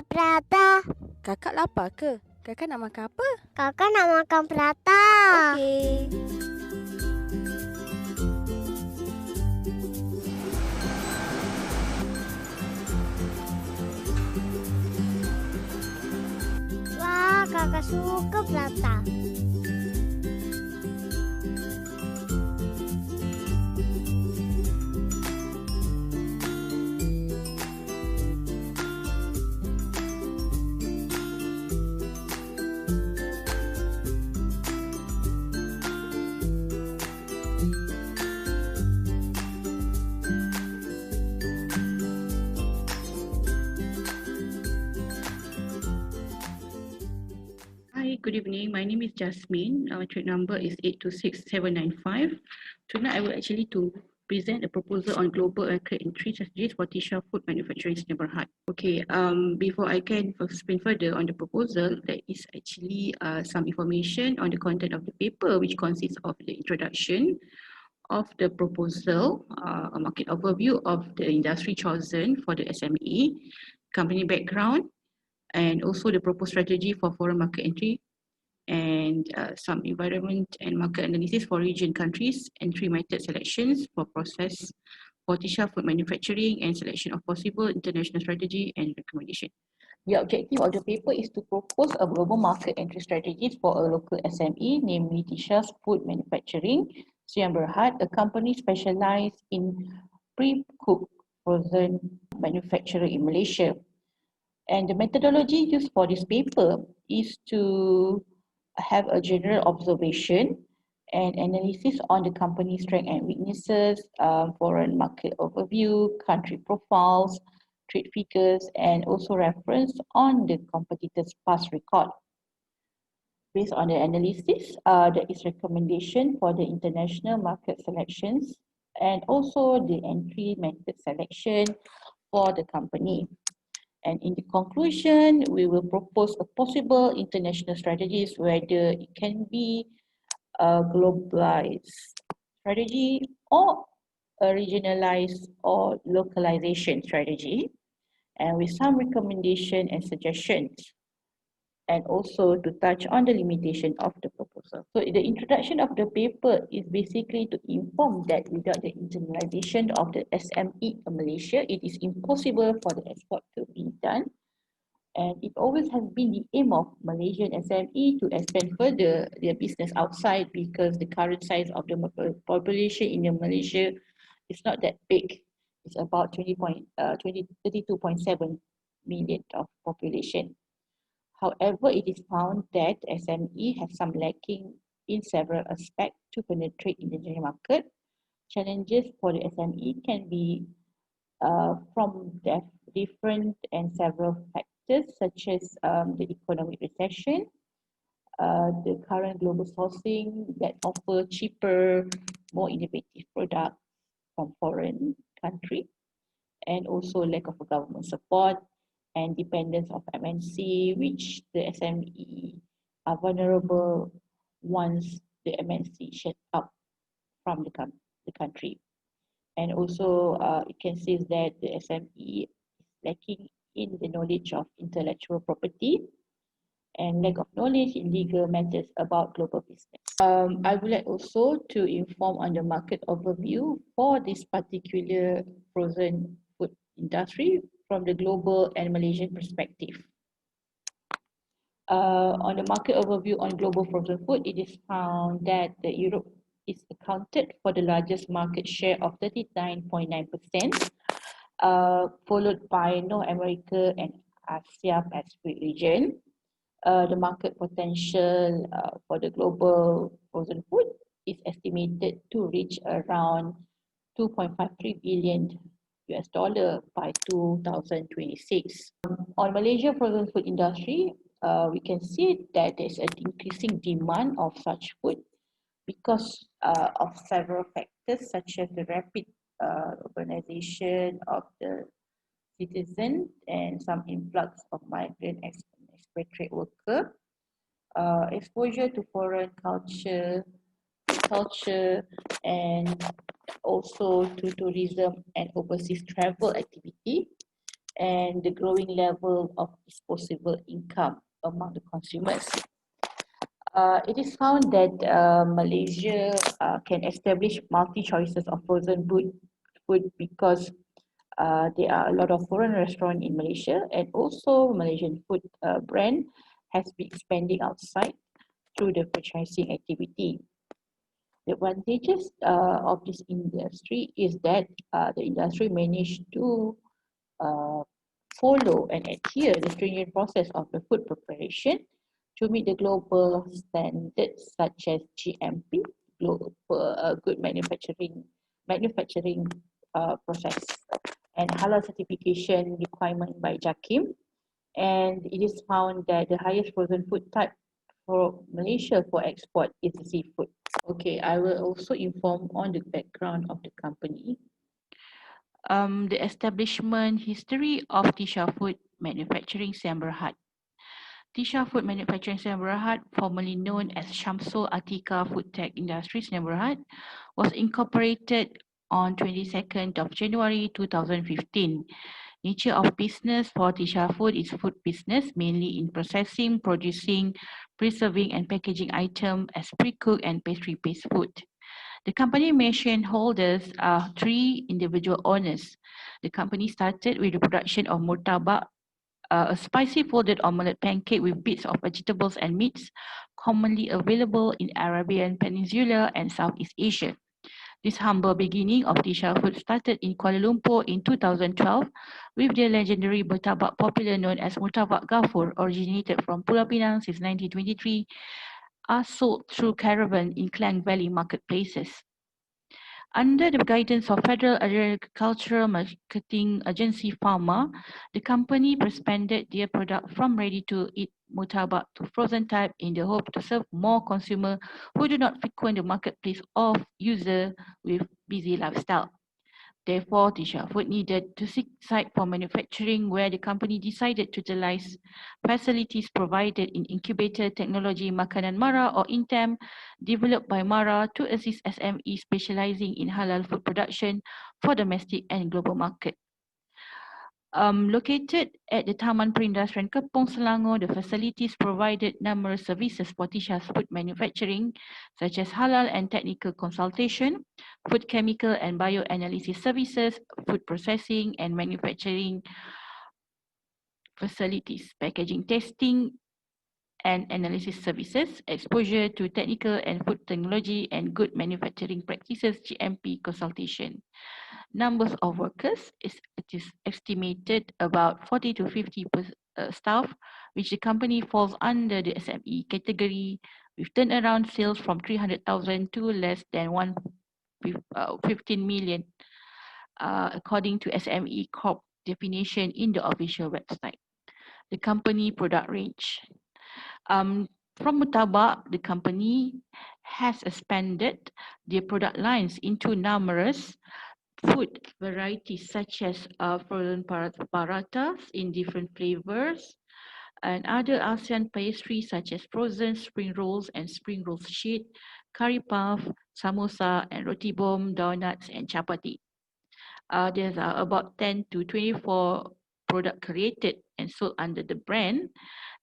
Kakak prata. Kakak lapar ke? Kakak nak makan apa? Kakak nak makan prata. Okey. Wah, kakak suka prata. Hi, good evening. My name is Jasmine. Our trade number is 826795. Tonight, I will actually to present a proposal on global and trade entry strategies for Tishas Food Manufacturing Sdn. Okay. Before I can explain further on the proposal, there is actually some information on the content of the paper, which consists of the introduction of the proposal, a market overview of the industry chosen for the SME, company background, and also the proposed strategy for foreign market entry, and some environment and market analysis for region countries, entry method selections for process for Tishas Food Manufacturing, and selection of possible international strategy and recommendation. The objective of the paper is to propose a global market entry strategies for a local SME, namely Tishas Food Manufacturing Sdn, a company specialized in pre-cooked frozen manufacturing in Malaysia. And the methodology used for this paper is to have a general observation and analysis on the company's strengths and weaknesses, foreign market overview, country profiles, trade figures, and also reference on the competitors' past record. Based on the analysis, there is recommendation for the international market selections and also the entry method selection for the company. And in the conclusion, we will propose a possible international strategies, whether it can be a globalized strategy or a regionalized or localization strategy, and with some recommendation and suggestions, and also to touch on the limitation of the proposal. So the introduction of the paper is basically to inform that without the internationalization of the SME in Malaysia, it is impossible for the export to be done. And it always has been the aim of Malaysian SME to expand further their business outside, because the current size of the population in Malaysia is not that big. It's about 32.7 million of population. However, it is found that SME have some lacking in several aspects to penetrate in the general market. Challenges for the SME can be from different and several factors, such as the economic recession, the current global sourcing that offer cheaper, more innovative products from foreign country, and also lack of government support and dependence of MNC, which the SME are vulnerable once the MNC shut up from the country. And also it can see that the SME is lacking in the knowledge of intellectual property and lack of knowledge in legal matters about global business. I would like also to inform on the market overview for this particular frozen food industry from the global and Malaysian perspective. On the market overview on global frozen food, it is found that Europe is accounted for the largest market share of 39.9%, followed by North America and Asia Pacific region. The market potential for the global frozen food is estimated to reach around $2.53 billion by 2026. On Malaysia frozen food industry, we can see that there's an increasing demand of such food because of several factors, such as the rapid urbanization of the citizens and some influx of migrant expatriate worker, exposure to foreign culture, and also to tourism and overseas travel activity, and the growing level of disposable income among the consumers. It is found that Malaysia can establish multi-choices of frozen food because there are a lot of foreign restaurants in Malaysia, and also Malaysian food brand has been expanding outside through the franchising activity. The advantages of this industry is that the industry managed to uh, follow and adhere the stringent process of the food preparation to meet the global standards such as GMP, Global Good Manufacturing Process, and halal certification requirement by JAKIM. And it is found that the highest frozen food type for Malaysia for export is the seafood. Okay, I will also inform on the background of the company. The establishment history of Tishas Food Manufacturing Sdn. Tishas Food Manufacturing Sdn, formerly known as Shamsul Atika Food Tech Industries Sdn, was incorporated on 22nd of January 2015. Nature of business for Tishas Food is food business, mainly in processing, producing, preserving, and packaging items as pre-cooked and pastry-based food. The company main shareholders are three individual owners. The company started with the production of murtabak, a spicy folded omelette pancake with bits of vegetables and meats, commonly available in Arabian Peninsula and Southeast Asia. This humble beginning of Tishas Food started in Kuala Lumpur in 2012 with the legendary murtabak popular known as murtabak Gafur, originated from Pulau Pinang since 1923, are sold through caravan in Klang Valley marketplaces. Under the guidance of Federal Agricultural Marketing Agency Pharma, the company expanded their product from ready-to-eat murtabak to frozen type in the hope to serve more consumers who do not frequent the marketplace of user with busy lifestyle. Therefore, Tishas Food needed to seek site for manufacturing, where the company decided to utilize facilities provided in Incubator Technology Makanan Mara or INTEM, developed by Mara to assist SME specializing in halal food production for domestic and global market. Located at the Taman Perindustrian Kepong, Selangor, the facilities provided numerous services for Tishas Food Manufacturing, such as halal and technical consultation, food chemical and bioanalysis services, food processing and manufacturing facilities, packaging testing and analysis services, exposure to technical and food technology and good manufacturing practices, GMP consultation. Numbers of workers it is estimated about 40 to 50 staff, which the company falls under the SME category, with turnaround sales from 300,000 to less than 15 million, according to SME Corp definition in the official website. The company product range. From murtabak, the company has expanded their product lines into numerous food varieties such as frozen parathas in different flavors, and other ASEAN pastries such as frozen spring rolls and spring rolls sheet, curry puff, samosa, and roti bom, donuts, and chapati. There's about 10 to 24 products created and sold under the brand.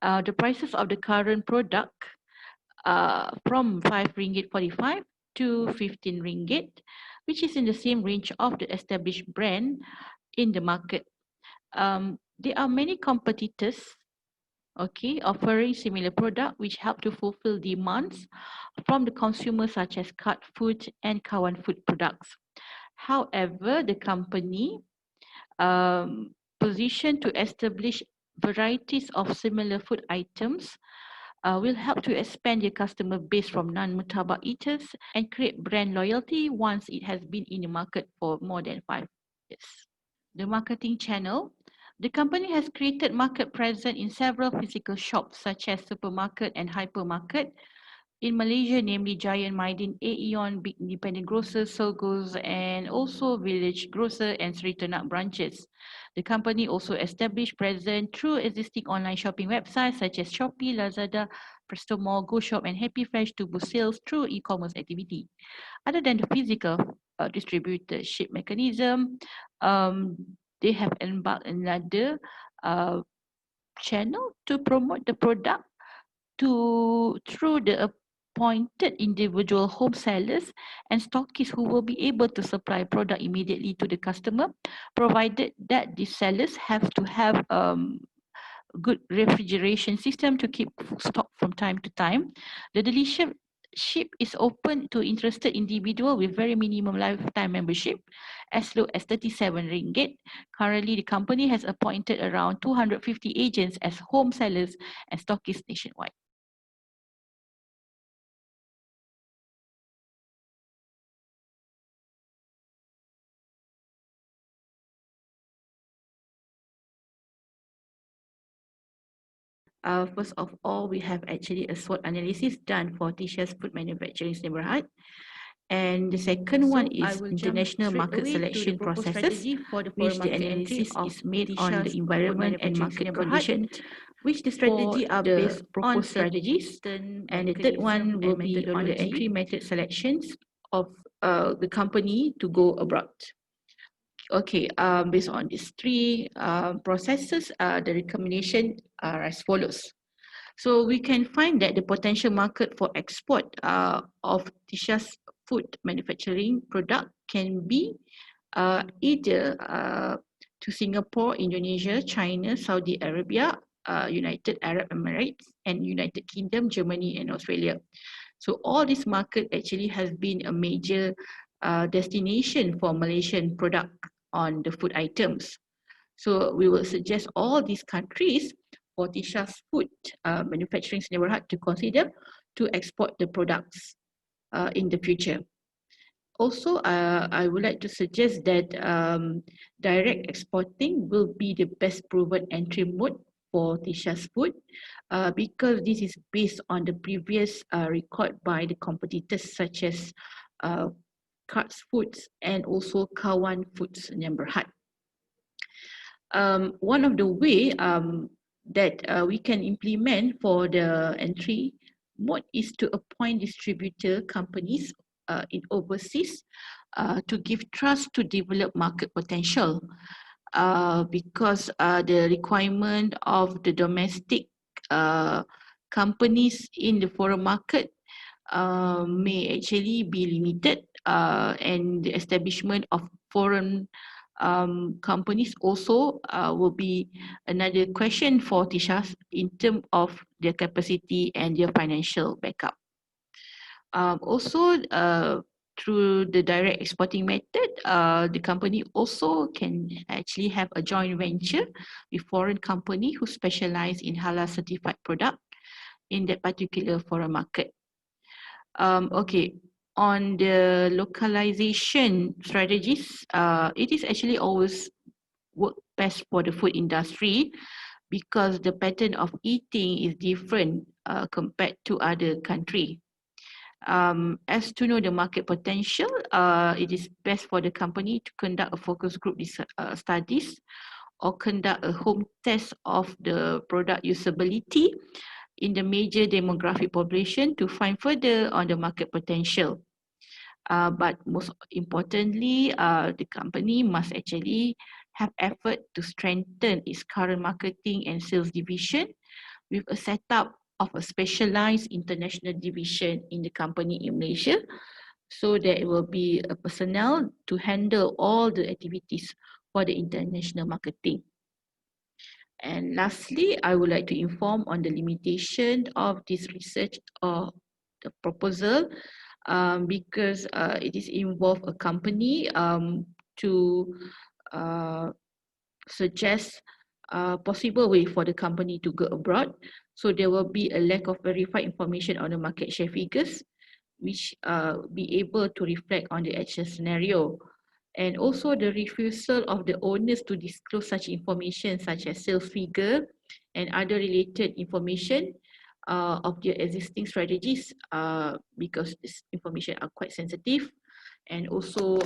The prices of the current product from 5 ringgit 45 to 15 ringgit, which is in the same range of the established brand in the market. There are many competitors, okay, offering similar product which help to fulfill demands from the consumer, such as cut food and kawan food products. However, the company positioned to establish varieties of similar food items will help to expand your customer base from non-murtabak eaters and create brand loyalty once it has been in the market for more than 5 years. The marketing channel. The company has created market presence in several physical shops such as supermarket and hypermarket in Malaysia, namely Giant Maidin, Aeon, Big Independent Grocers, Sogos, and also Village Grocer and Sri Ternak branches. The company also established presence through existing online shopping websites such as Shopee, Lazada, Presto Mall, GoShop, and Happy Fresh to boost sales through e-commerce activity. Other than the physical distributorship mechanism, they have embarked another channel to promote the product through the appointed individual home sellers and stockists who will be able to supply product immediately to the customer, provided that the sellers have to have good refrigeration system to keep stock from time to time. The dealership is open to interested individual with very minimum lifetime membership as low as 37 ringgit. Currently, the company has appointed around 250 agents as home sellers and stockists nationwide. First of all, we have actually a SWOT analysis done for Tishas Food Manufacturing Sdn. And the second one is international market selection processes, which the analysis is made on the environment and market conditions, which the strategy are based on strategies. And the third one will be on the entry method selections of the company to go abroad. Okay, based on these three processes, the recommendation are as follows. So we can find that the potential market for export of Tishas food manufacturing product can be either to Singapore, Indonesia, China, Saudi Arabia, United Arab Emirates, and United Kingdom, Germany, and Australia. So all this market actually has been a major destination for Malaysian product on the food items. So we will suggest all these countries for Tishas Food Manufacturing Sdn to consider to export the products in the future. Also, I would like to suggest that direct exporting will be the best proven entry mode for Tishas Food because this is based on the previous record by the competitors such as Cards Foods and also Kawan Foods Sdn. One of the way that we can implement for the entry mode is to appoint distributor companies in overseas to give trust to develop market potential because the requirement of the domestic companies in the foreign market may actually be limited and the establishment of foreign companies also will be another question for Tishas in terms of their capacity and their financial backup. Also, through the direct exporting method, the company also can actually have a joint venture with foreign company who specialize in halal certified product in that particular foreign market. Okay, on the localization strategies, it is actually always work best for the food industry because the pattern of eating is different compared to other country. As to know the market potential, it is best for the company to conduct a focus group studies or conduct a home test of the product usability in the major demographic population to find further on the market potential. But most importantly, the company must actually have effort to strengthen its current marketing and sales division with a setup of a specialized international division in the company in Malaysia, so that it will be a personnel to handle all the activities for the international marketing. And lastly, I would like to inform on the limitation of this research or the proposal because it is involve a company to suggest a possible way for the company to go abroad. So there will be a lack of verified information on the market share figures, which be able to reflect on the actual scenario. And also the refusal of the owners to disclose such information such as sales figure and other related information of their existing strategies because this information are quite sensitive, and also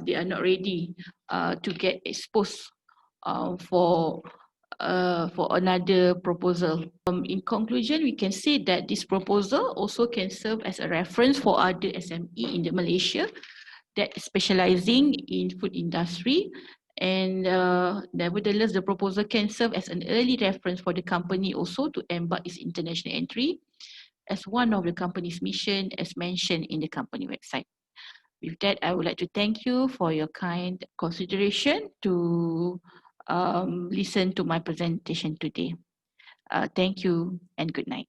they are not ready to get exposed for another proposal. In conclusion, we can say that this proposal also can serve as a reference for other SME in the Malaysia that is specializing in food industry And nevertheless, the proposal can serve as an early reference for the company also to embark its international entry as one of the company's mission as mentioned in the company website. With that, I would like to thank you for your kind consideration to listen to my presentation today. Thank you and good night.